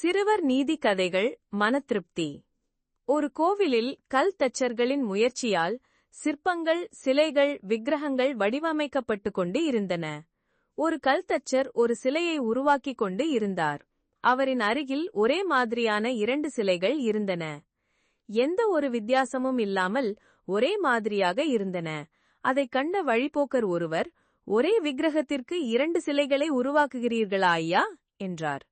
சிறுவர் நீதி கதைகள். மனதிருப்தி. ஒரு கோவிலில் கல் தச்சர்களின் முயற்சியால் சிற்பங்கள், சிலைகள், விக்கிரகங்கள் வடிவமைக்கப்பட்டு கொண்டு இருந்தன. ஒரு கல் தச்சர் ஒரு சிலையை உருவாக்கிக் கொண்டு இருந்தார். அவரின் அருகில் ஒரே மாதிரியான 2 சிலைகள் இருந்தன. எந்த ஒரு வித்தியாசமும் இல்லாமல் ஒரே மாதிரியாக இருந்தன. அதைக் கண்ட வழிப்போக்கர் ஒருவர், ஒரே விக்கிரகத்திற்கு 2 சிலைகளை உருவாக்குகிறீர்களா ஐயா என்றார்.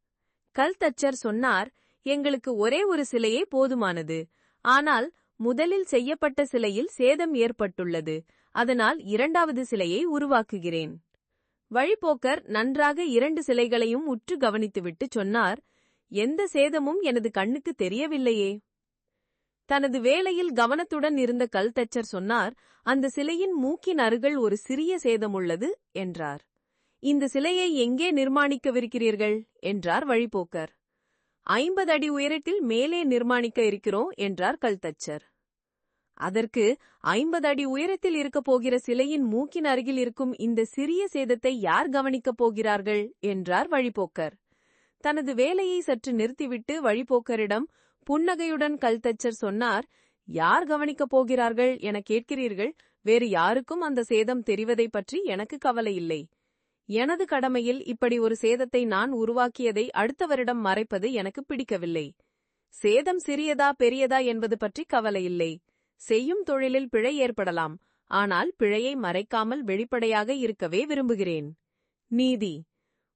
கல் தச்சர் சொன்னார், எங்களுக்கு ஒரே ஒரு சிலையே போதுமானது. ஆனால் முதலில் செய்யப்பட்ட சிலையில் சேதம் ஏற்பட்டுள்ளது. அதனால் 2வது சிலையை உருவாக்குகிறேன். வழிப்போக்கர் நன்றாக 2 சிலைகளையும் உற்று கவனித்துவிட்டு சொன்னார், எந்த சேதமும் எனது கண்ணுக்கு தெரியவில்லையே. தனது வேலையில் கவனத்துடன் இருந்த கல் தச்சர் சொன்னார், அந்த சிலையின் மூக்கின் அருகில் ஒரு சிறிய சேதம் உள்ளது என்றார். இந்த சிலையை எங்கே நிர்மாணிக்கவிருக்கிறீர்கள் என்றார் வழிப்போக்கர். 50 அடி உயரத்தில் மேலே நிர்மாணிக்க இருக்கிறோம் என்றார் கல் தச்சர். அதற்கு 50 அடி உயரத்தில் இருக்கப் போகிற சிலையின் மூக்கின் அருகில் இருக்கும் இந்த சிறிய சேதத்தை யார் கவனிக்கப் போகிறார்கள் என்றார் வழிப்போக்கர். தனது வேலையை சற்று நிறுத்திவிட்டு வழிப்போக்கரிடம் புன்னகையுடன் கல் தச்சர் சொன்னார், யார் கவனிக்கப் போகிறார்கள் என கேட்கிறீர்கள். வேறு யாருக்கும் அந்த சேதம் தெரிவதை பற்றி எனக்கு கவலை இல்லை. எனது கடமையில் இப்படி ஒரு சேதத்தை நான் உருவாக்கியதை அடுத்தவரிடம் மறைப்பது எனக்கு பிடிக்கவில்லை. சேதம் சிறியதா பெரியதா என்பது பற்றி கவலையில்லை. செய்யும் தொழிலில் பிழை ஏற்படலாம். ஆனால் பிழையை மறைக்காமல் வெளிப்படையாக இருக்கவே விரும்புகிறேன். நீதி.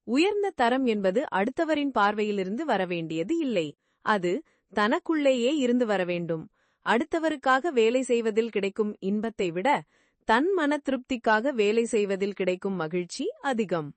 உயர்ந்த தரம் என்பது அடுத்தவரின் பார்வையிலிருந்து வரவேண்டியது இல்லை. அது தனக்குள்ளேயே இருந்து வரவேண்டும். அடுத்தவருக்காக வேலை செய்வதில் கிடைக்கும் இன்பத்தை விட தன் மன திருப்திக்காக வேலை செய்வதில் கிடைக்கும் மகிழ்ச்சி அதிகம்.